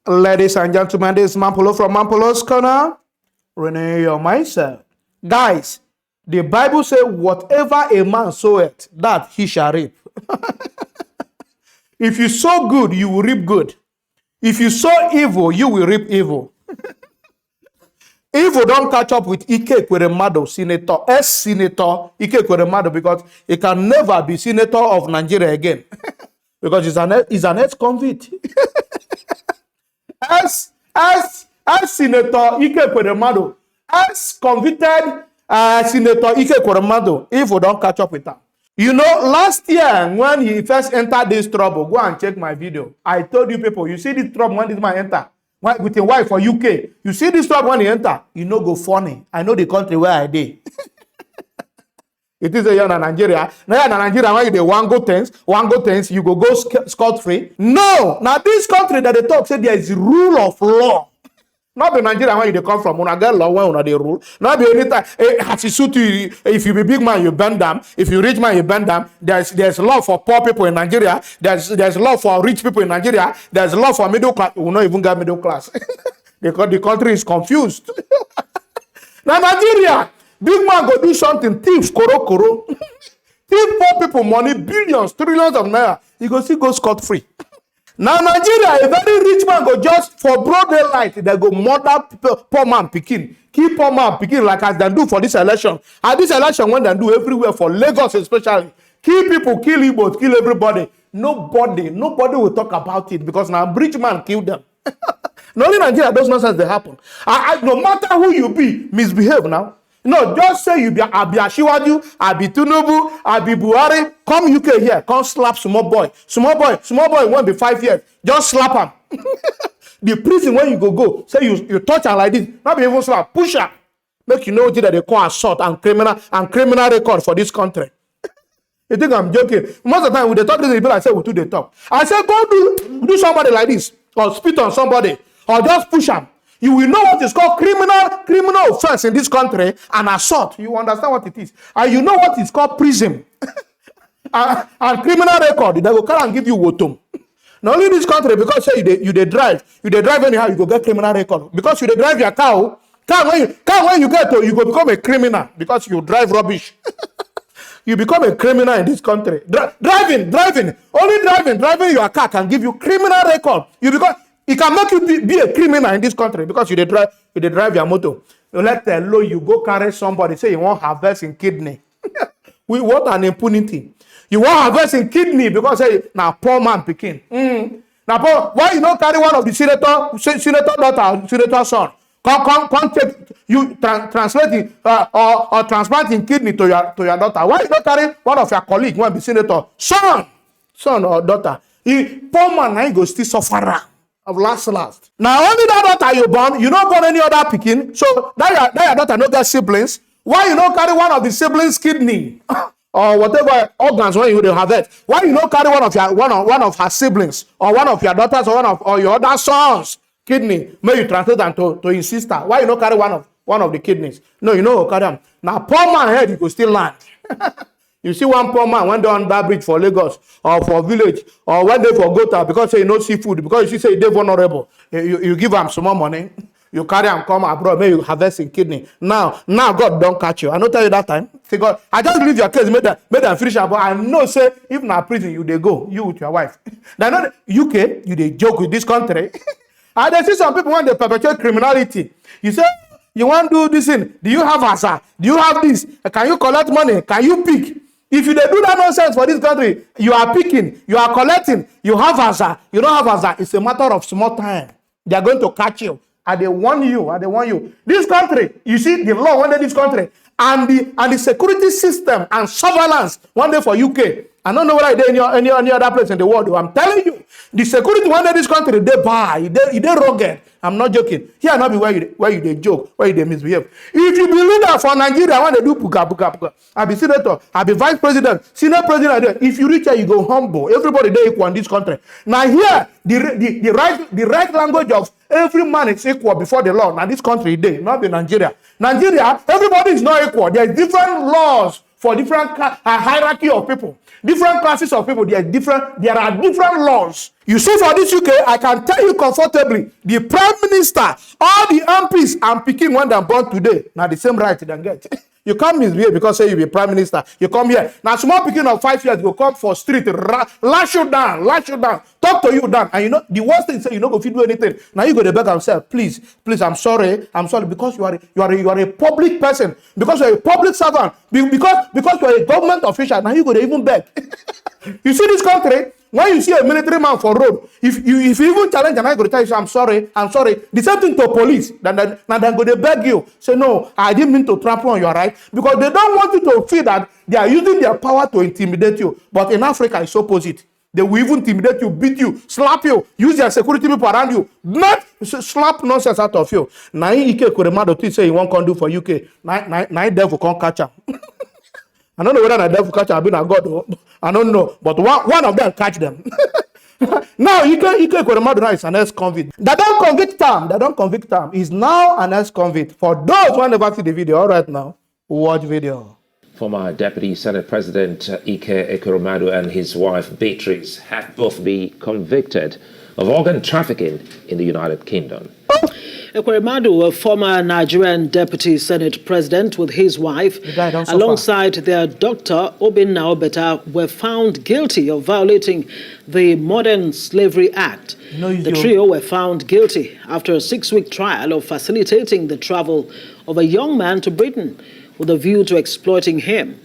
Ladies and gentlemen, this is Mampolo from Mampolo's Corner. Renew your mindset. Guys, the Bible says, whatever a man soweth, that he shall reap. If you sow good, you will reap good. If you sow evil, you will reap evil. Evil don't catch up with Ike Ekweremadu, Senator, ex-Senator Ike Ekweremadu, because he can never be Senator of Nigeria again. Because he's an ex-convict. As Senator Ike Ekweremadu, as convicted Senator Ike Ekweremadu, if we don't catch up with that. You know, last year when he first entered this trouble, go and check my video. I told you people, you see this trouble when this man enter with a wife for UK. You see this trouble when he enter, you know go funny. I know the country where I did. It is a year in Nigeria. Now in Nigeria, when you dey one go things, you go scot free. No, now this country that they talk say there is rule of law. Not be Nigeria when you come from. When I get law, when they rule. Not be anytime. If you be big man, you bend them. If you rich man, you bend them. There's law for poor people in Nigeria. There's law for rich people in Nigeria. There's law for middle class. We not even got middle class. Because the country is confused. Now Nigeria. Big man go do something, thief, koro. Thief poor people money, billions, trillions of naira. He go still go scot-free. Now Nigeria, a very rich man go just for broad daylight, they go murder poor man pikin. Kill poor man pikin like as they do for this election. And this election when they do everywhere for Lagos especially. Kill people, kill Igbos, kill everybody. Nobody will talk about it because now rich man killed them. Not only Nigeria, those nonsense they happen. No matter who you be, misbehave now. No, just say you be Abi Ashiwaju, Abi Tinubu, Abi Buhari. Come UK here, come slap small boy. Small boy won't be 5 years. Just slap him. The prison when you go, say you touch her like this, not be even slap, push her. Make you know that they call assault and criminal record for this country. You think I'm joking? Most of the time when they talk to the people, I say, we do they talk. I say, go do somebody like this, or spit on somebody, or just push them. You will know what is called criminal offense in this country and assault. You understand what it is. And you know what is called prison. and criminal record. They will come and give you wotum. Not only in this country, because say you drive anyhow, you go get criminal record. Because you drive your car when you get to, you go become a criminal because you drive rubbish. You become a criminal in this country. Driving. Only driving your car can give you criminal record. It can make you be a criminal in this country because you drive your motor. Let alone you go carry somebody, say you want harvest in kidney. We want an impunity. You want harvest in kidney because say now poor man picking. Now why you not carry one of the senator daughter, senator son? Come take you translating or transplanting kidney to your daughter. Why you not carry one of your colleagues, one be senator son or daughter? Poor man now go still suffer. Of last. Now only that daughter you born, you don't born any other picking. So that your daughter no get siblings. Why you don't carry one of the siblings' kidney or whatever organs when you have it? Why you don't carry one of her siblings or one of your daughters or your other sons' kidney? May you translate them to his sister. Why you don't carry one of the kidneys? No, you know carry them. Now poor man head you go still land. You see one poor man went down that bridge for Lagos or for village or went there for Gota because say no seafood because you say they're vulnerable. You give them some more money. You carry them come abroad, maybe you harvest in kidney. Now God don't catch you. I don't tell you that time. Say God, I just leave your case, made them finish. But I know say if na prison you they go, you with your wife. Now not UK, you they joke with this country. And they see some people when they perpetrate criminality. You say you want to do this thing. Do you have asa? Do you have this? Can you collect money? Can you pick? If you do that nonsense for this country, you are picking, you are collecting, you have asa, you don't have asa. It's a matter of small time. They are going to catch you. And they warn you. This country, you see the law one day this country, and the security system and surveillance one day for UK. I don't know whether it's any other place in the world. I'm telling you, the security one day this country, they buy, they rugged. I'm not joking. Here not be where you they joke, where you they misbehave. If you believe that for Nigeria, when they do puka, I be senator, I be vice president, senior president. If you reach here, you go humble. Everybody they equal in this country. Now here, the right language of every man is equal before the law. Now this country, they not be Nigeria. Nigeria, everybody is not equal. There are different laws for different hierarchy of people, different classes of people. There are different laws. You see, for this UK, I can tell you comfortably, the Prime Minister, all the MPs and picking when they're born today, now the same right they get. You can't misbehave because say you be Prime Minister. You come here. Now small picking of 5 years, you come for street, lash you down, talk to you down. And you know, the worst thing is you know if you do anything. Now you go to beg and say, please, I'm sorry, because you are a public person, because you're a public servant, because you're a government official. Now you go to even beg. You see this country, when you see a military man for road, if you even challenge and I go to tell you, I'm sorry. The same thing to police. Then go to beg you. Say, no, I didn't mean to trample on your right. Because they don't want you to feel that they are using their power to intimidate you. But in Africa, it's opposite. They will even intimidate you, beat you, slap you, use their security people around you, not slap nonsense out of you. Now, Ike Ekweremadu say he won't come do for UK. Now, devil can't catch him. I don't know whether the devil catch have been a god. I don't know, but one of them catch them. Now Ike Ekweremadu is an ex-convict. They don't convict him. He's now an ex-convict. For those who never see the video, all right now, watch video. Former Deputy Senate President Ike Ekweremadu and his wife Beatrice have both been convicted of organ trafficking in the United Kingdom. Ekweremadu, a former Nigerian Deputy Senate President, with his wife, alongside their doctor, Obinna Obeta, were found guilty of violating the Modern Slavery Act. The trio were found guilty after a 6-week trial of facilitating the travel of a young man to Britain with a view to exploiting him.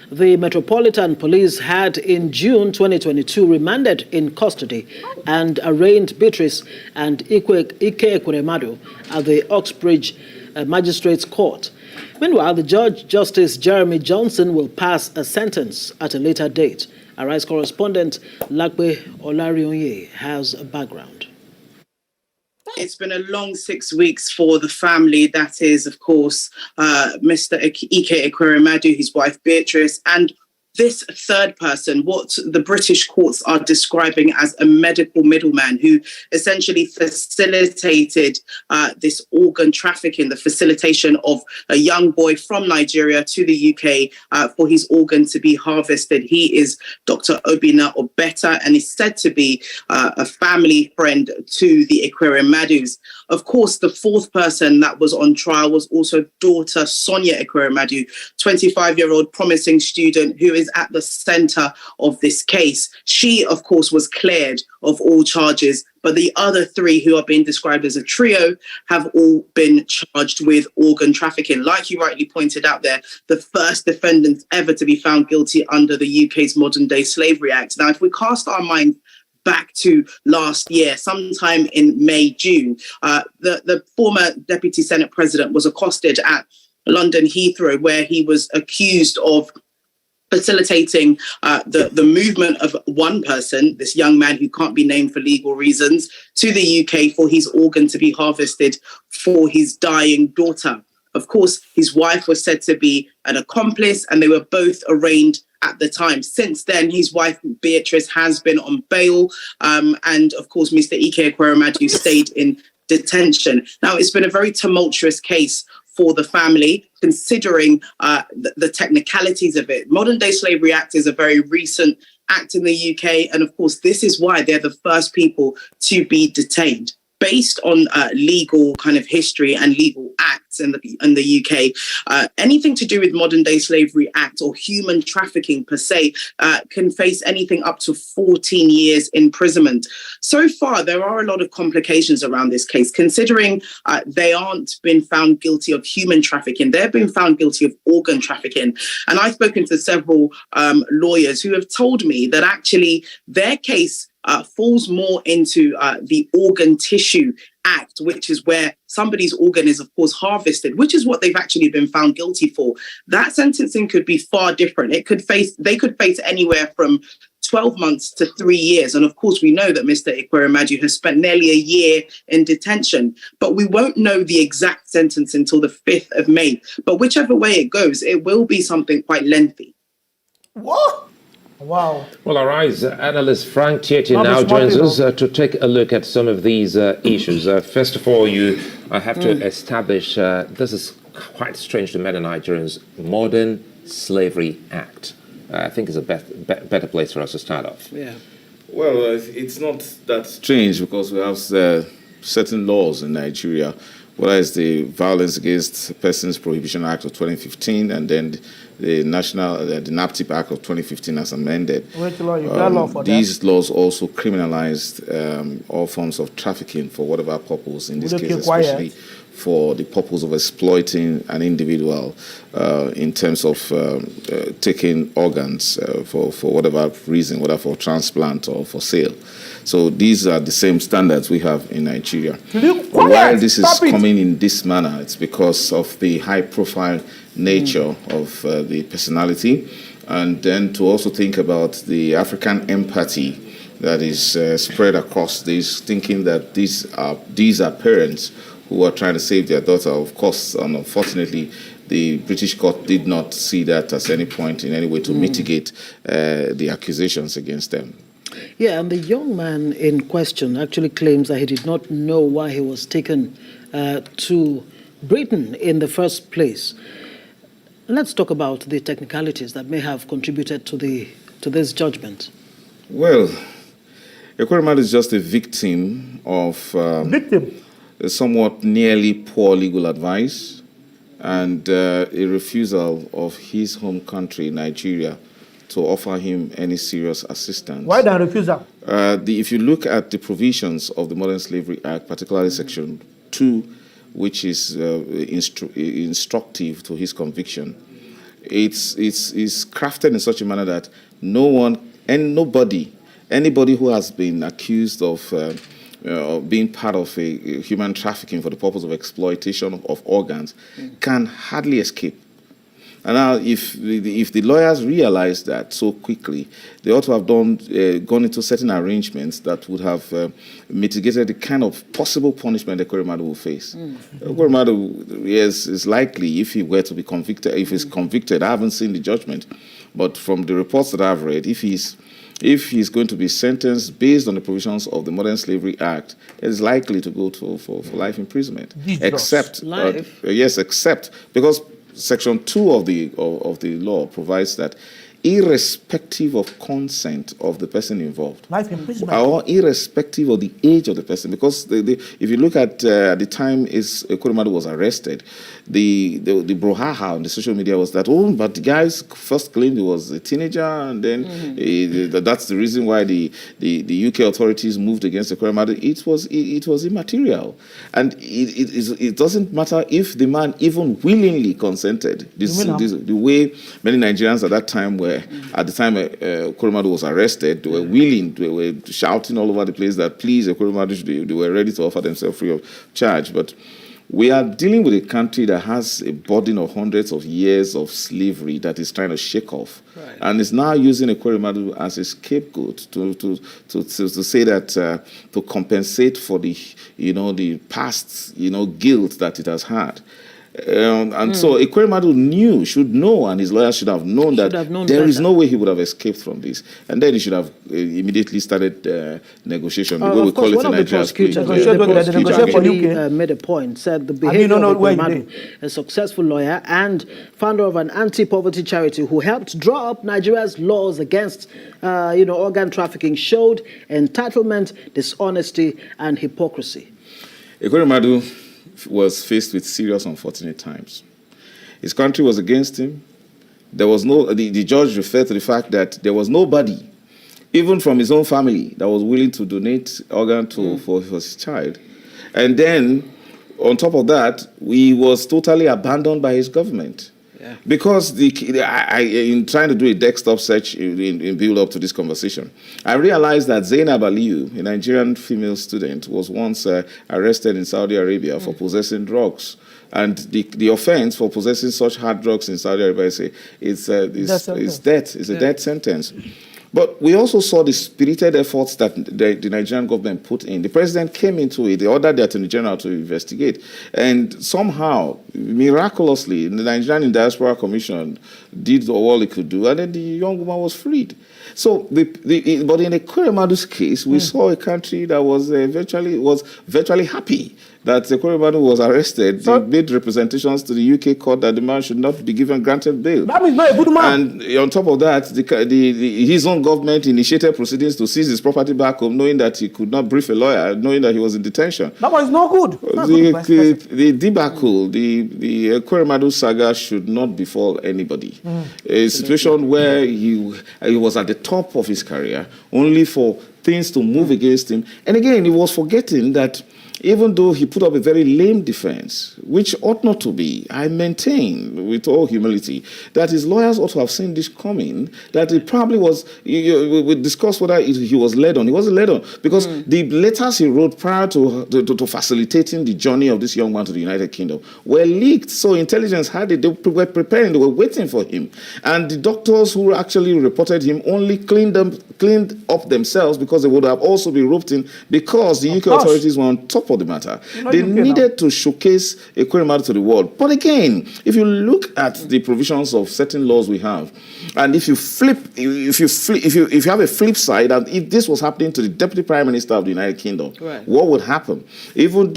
The Metropolitan Police had in June 2022 remanded in custody and arraigned Beatrice and Ike Ekweremadu at the Oxbridge Magistrates Court. Meanwhile, the Judge Justice Jeremy Johnson will pass a sentence at a later date. Our Rice correspondent Lakbe Olarionye has a background. It's been a long 6 weeks for the family. That is, of course, Mr. Ike Ekweremadu, his wife Beatrice, and this third person, what the British courts are describing as a medical middleman who essentially facilitated this organ trafficking, the facilitation of a young boy from Nigeria to the UK for his organ to be harvested. He is Dr. Obinna Obeta and is said to be a family friend to the Ekweremadus. Of course, the fourth person that was on trial was also daughter Sonia Ekweremadu, 25-year-old promising student who is at the center of this case. She, of course, was cleared of all charges, but the other three, who are being described as a trio, have all been charged with organ trafficking. Like you rightly pointed out there, the first defendants ever to be found guilty under the UK's Modern Day Slavery Act. Now, if we cast our mind back to last year, sometime in May, June, the former Deputy Senate President was accosted at London Heathrow, where he was accused of facilitating the movement of one person, this young man who can't be named for legal reasons, to the UK for his organ to be harvested for his dying daughter. Of course, his wife was said to be an accomplice, and they were both arraigned at the time. Since then, his wife Beatrice has been on bail, and of course, Mr. Ike Ekweremadu stayed in detention. Now, it's been a very tumultuous case for the family, considering the technicalities of it. Modern Day Slavery Act is a very recent act in the UK, and of course, this is why they're the first people to be detained. Based on legal kind of history and legal acts in the UK, anything to do with Modern Day Slavery Act or human trafficking per se can face anything up to 14 years imprisonment. So far, there are a lot of complications around this case, considering they aren't been found guilty of human trafficking. They've been found guilty of organ trafficking. And I've spoken to several lawyers who have told me that actually their case falls more into the Organ Tissue Act, which is where somebody's organ is, of course, harvested, which is what they've actually been found guilty for. That sentencing could be far different. They could face anywhere from 12 months to 3 years. And of course, we know that Mr. Ekweremadu has spent nearly a year in detention, but we won't know the exact sentence until the 5th of May. But whichever way it goes, it will be something quite lengthy. What? Wow. Well, our eyes analyst Frank Tietie now joins us to take a look at some of these issues. First of all, I have to establish this is quite strange to many Nigerians. Modern Slavery Act? I think is a better place for us to start off. Yeah. Well, it's not that strange because we have certain laws in Nigeria. Whether it's the Violence Against Persons Prohibition Act of 2015 and then the the NAPTIP Act of 2015 as amended. These laws also criminalized all forms of trafficking for whatever purpose, in this case especially for the purpose of exploiting an individual in terms of taking organs for whatever reason, whether for transplant or for sale. So these are the same standards we have in Nigeria. Why this is coming in this manner, it's because of the high-profile nature of the personality, and then to also think about the African empathy that is spread across this, thinking that these are parents who are trying to save their daughter. Of course, and unfortunately, the British court did not see that as any point in any way to mitigate the accusations against them. Yeah, and the young man in question actually claims that he did not know why he was taken to Britain in the first place. Let's talk about the technicalities that may have contributed to this judgment. Well, Ekweremadu is just a victim of a somewhat nearly poor legal advice and a refusal of his home country, Nigeria, to offer him any serious assistance. Why the refusal? If you look at the provisions of the Modern Slavery Act, particularly Section 2, which is instructive to his conviction, it's crafted in such a manner that no one and nobody, anybody who has been accused of being part of a human trafficking for the purpose of exploitation of organs can hardly escape. And now, if the lawyers realize that so quickly, they ought to have gone into certain arrangements that would have mitigated the kind of possible punishment Ekweremadu will face. Ekweremadu is likely, if he were to be convicted, if he's convicted, I haven't seen the judgment, but from the reports that I've read, if he's going to be sentenced based on the provisions of the Modern Slavery Act, it is likely to go for life imprisonment. Except because Section 2 of the law provides that irrespective of consent of the person involved, life imprisonment, or irrespective of the age of the person, because if you look at the time Ekweremadu was arrested, the brouhaha on the social media was that, but the guys first claimed he was a teenager, and then that's the reason why the UK authorities moved against Ekweremadu. It was immaterial, and it doesn't matter if the man even willingly consented. The way many Nigerians at that time were, at the time Ekweremadu was arrested, they were willing, they were shouting all over the place that please, Ekweremadu, they were ready to offer themselves free of charge. But we are dealing with a country that has a burden of hundreds of years of slavery that is trying to shake off, and is now using Ekweremadu as a scapegoat to say that to compensate for the past guilt that it has had. So Ekweremadu should know, and his lawyer should have known there is no way he would have escaped from this. And then he should have immediately started negotiation. The way we call it in Nigeria. Made a point, said the behavior of Ekweremadu, a successful lawyer and founder of an anti-poverty charity who helped draw up Nigeria's laws against organ trafficking, showed entitlement, dishonesty, and hypocrisy. Ekweremadu was faced with serious unfortunate times. His country was against him. There was the judge referred to the fact that there was nobody, even from his own family, that was willing to donate organ for his child. And then, on top of that, he was totally abandoned by his government. Yeah. Because in trying to do a desktop search in build up to this conversation, I realized that Zainab Aliyu, a Nigerian female student, was once arrested in Saudi Arabia for possessing drugs. And the offense for possessing such hard drugs in Saudi Arabia is death. It's a death sentence. But we also saw the spirited efforts that the Nigerian government put in. The president came into it, they ordered the Attorney General to investigate. And somehow, miraculously, the Nigerian Diaspora Commission did all it could do, and then the young woman was freed. So, but in Ekweremadu's case, we saw a country that was virtually happy that Ekweremadu was arrested. So, they made representations to the UK court that the man should not be given granted bail. That is not a good man. And on top of that, his own government initiated proceedings to seize his property back home, knowing that he could not brief a lawyer, knowing that he was in detention. That was not good. The debacle, the Ekweremadu saga should not befall anybody. A situation where he was at the top of his career, only for things to move against him. And again, he was forgetting that even though he put up a very lame defense, which ought not to be, I maintain with all humility that his lawyers ought to have seen this coming, that it probably was, we discussed whether he was led on. He wasn't led on, because the letters he wrote prior to facilitating the journey of this young man to the United Kingdom were leaked. So intelligence had it, they were preparing, they were waiting for him. And the doctors who actually reported him only cleaned up themselves, because they would have also been roped in, because the UK authorities were on top of the matter. They needed to showcase Ekweremadu to the world. But again, if you look at the provisions of certain laws we have, and if you have a flip side, and if this was happening to the Deputy Prime Minister of the United Kingdom, what would happen?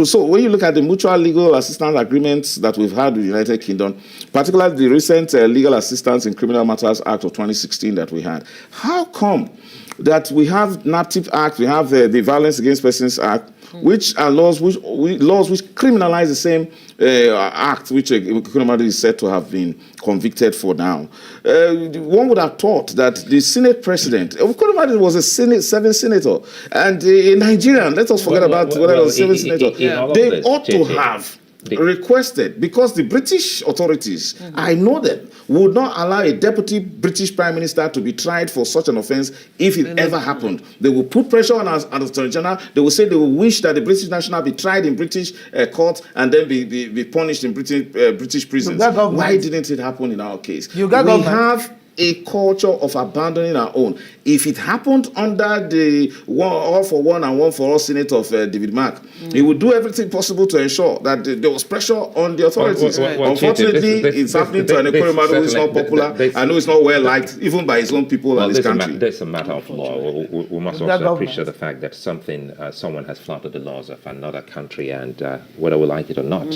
So when you look at the mutual legal assistance agreements that we've had with the United Kingdom, particularly the recent Legal Assistance in Criminal Matters Act of 2016 that we had, how come that we have NAPTIP Act, we have the Violence Against Persons Act, which are laws which criminalize the same act which Ekweremadu is said to have been convicted for now. One would have thought that the Senate president, Ekweremadu was a seventh senator, and a Nigerian, let us forget about whether he was a seventh senator, they ought to have requested, because the British authorities, I know them, would not allow a deputy British Prime Minister to be tried for such an offense if it ever happened. They will put pressure on the Attorney General. They will say they will wish that the British national be tried in British court and then be punished in British prisons. Why didn't it happen in our case? We have a culture of abandoning our own. If it happened under the all for one and one for all Senate of David Mark, he would do everything possible to ensure that there was pressure on the authorities. Unfortunately, it's happening to an Ekweremadu who is not popular and who is not well liked, even by his own people and his country. There's a matter of law. We must also appreciate the fact that someone has flouted the laws of another country, and whether we like it or not,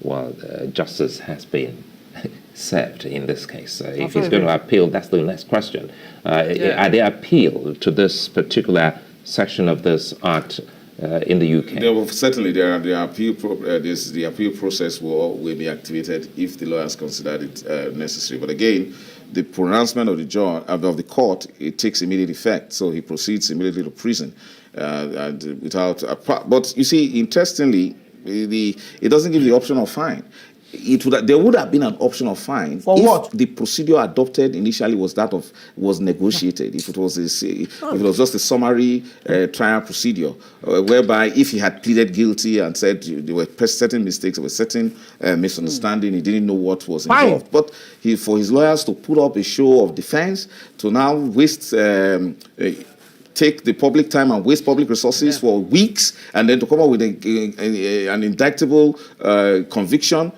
well, justice has been served in this case. If he's going to appeal, that's the next question. Are they appeal to this particular section of this act in the UK? Certainly, the appeal process will be activated if the lawyers consider it necessary. But again, the pronouncement of the court, it takes immediate effect. So he proceeds immediately to prison, and without. But you see, interestingly, it doesn't give the option of fine. There would have been an option of fine if the procedure adopted initially was negotiated. If it was just a summary trial procedure, whereby if he had pleaded guilty and said there were certain mistakes, there were certain misunderstanding, he didn't know what was involved. But for his lawyers to put up a show of defense, to now waste. Take the public time and waste public resources for weeks, and then to come up with an indictable conviction,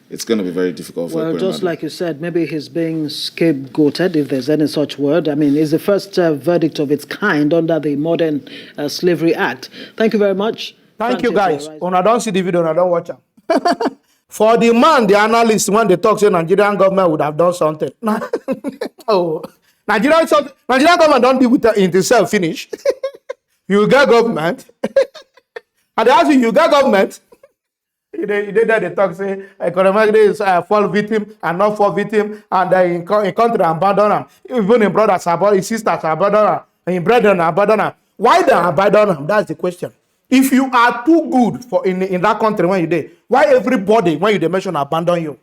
it's going to be very difficult for Ekweremadu. Just like you said, maybe he's being scapegoated, if there's any such word. I mean, it's the first verdict of its kind under the Modern Slavery Act. Thank you very much. Thank you, guys. When I don't see the video, I don't watch it. For the man, the analyst, when they talk, say Nigerian government would have done something. Nigerian government don't deal with it itself, finish. You get government. And they ask you get government. They talk, say, Ekweremadu is fall victim and not fall victim, and in country abandon them. Even in brothers abandon, his sisters abandon them, and in brethren abandon them. Why they abandon them? That's the question. If you are too good for in that country when you there, why everybody, when you mention, abandon you?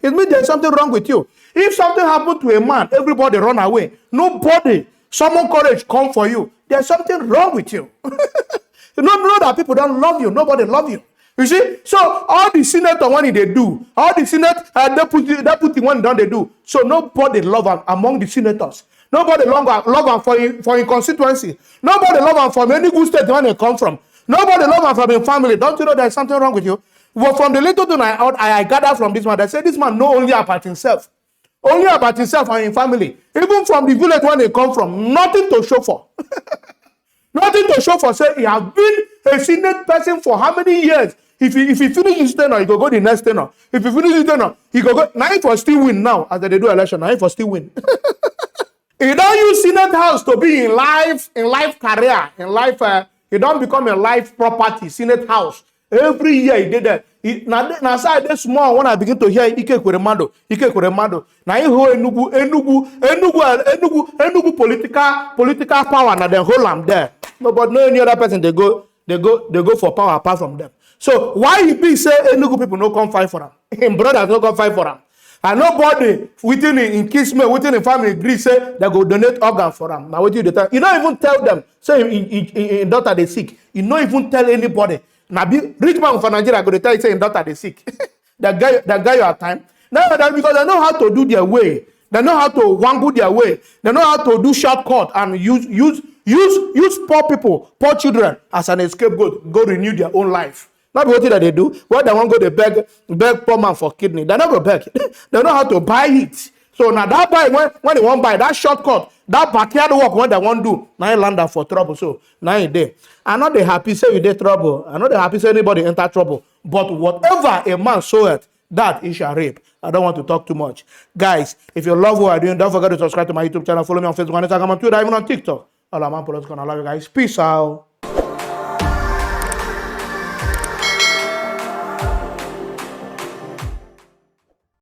It means there's something wrong with you. If something happened to a man, everybody run away. Nobody, someone courage come for you. There's something wrong with you. You know that people don't love you. Nobody love you. You see? So all the senator when they do, all the senate deputy when they do. So nobody love them among the senators. Nobody love him for his constituency. Nobody love him from any good state when they come from. Nobody love him from his family. Don't you know there's something wrong with you? Well, from the little thing I gather from this man, they say this man know only about himself. Only about himself and his family. Even from the village when they come from, nothing to show for. Nothing to show for. Say he has been a Senate person for how many years? If he finish his tenure, he go the next tenure. If he finish his tenure, he go. Now he for still win now as they do election. Now he for still win. He don't use Senate House to be in life career, in life. He don't become a life property. Senate House. Every year he did that. Now side this small when I begin to hear Ike Ekweremadu. Now he hold Enugu political power. Now they hold them there. No, but no any other person they go for power apart from them. So why he be say Enugu people no come fight for him? Him brothers no come fight for him. And nobody within in Kisme, within the family agree say they go donate organ for him. Now what you tell? You don't even tell them. Say in daughter they sick. You don't even tell anybody. Now rich man from Nigeria go to tell you say in daughter they sick. that guy your time. No, that's because they know how to do their way. They know how to wangle their way. They know how to do shortcut and use poor people, poor children as an scapegoat. Go renew their own life. Not what that they do. What they want go to beg poor man for kidney. They never beg. They know how to buy it. So now that buy when they want buy that shortcut, that backyard work when they want do, now you land up for trouble. So now you there. I'm not the happy say you dey trouble. I'm not the happy say anybody enter trouble. But whatever a man soweth, that is shall reap. I don't want to talk too much. Guys, if you love what I'm doing, don't forget to subscribe to my YouTube channel. Follow me on Facebook and Instagram and Twitter, even on TikTok. All I'm political. I love you guys. Peace out.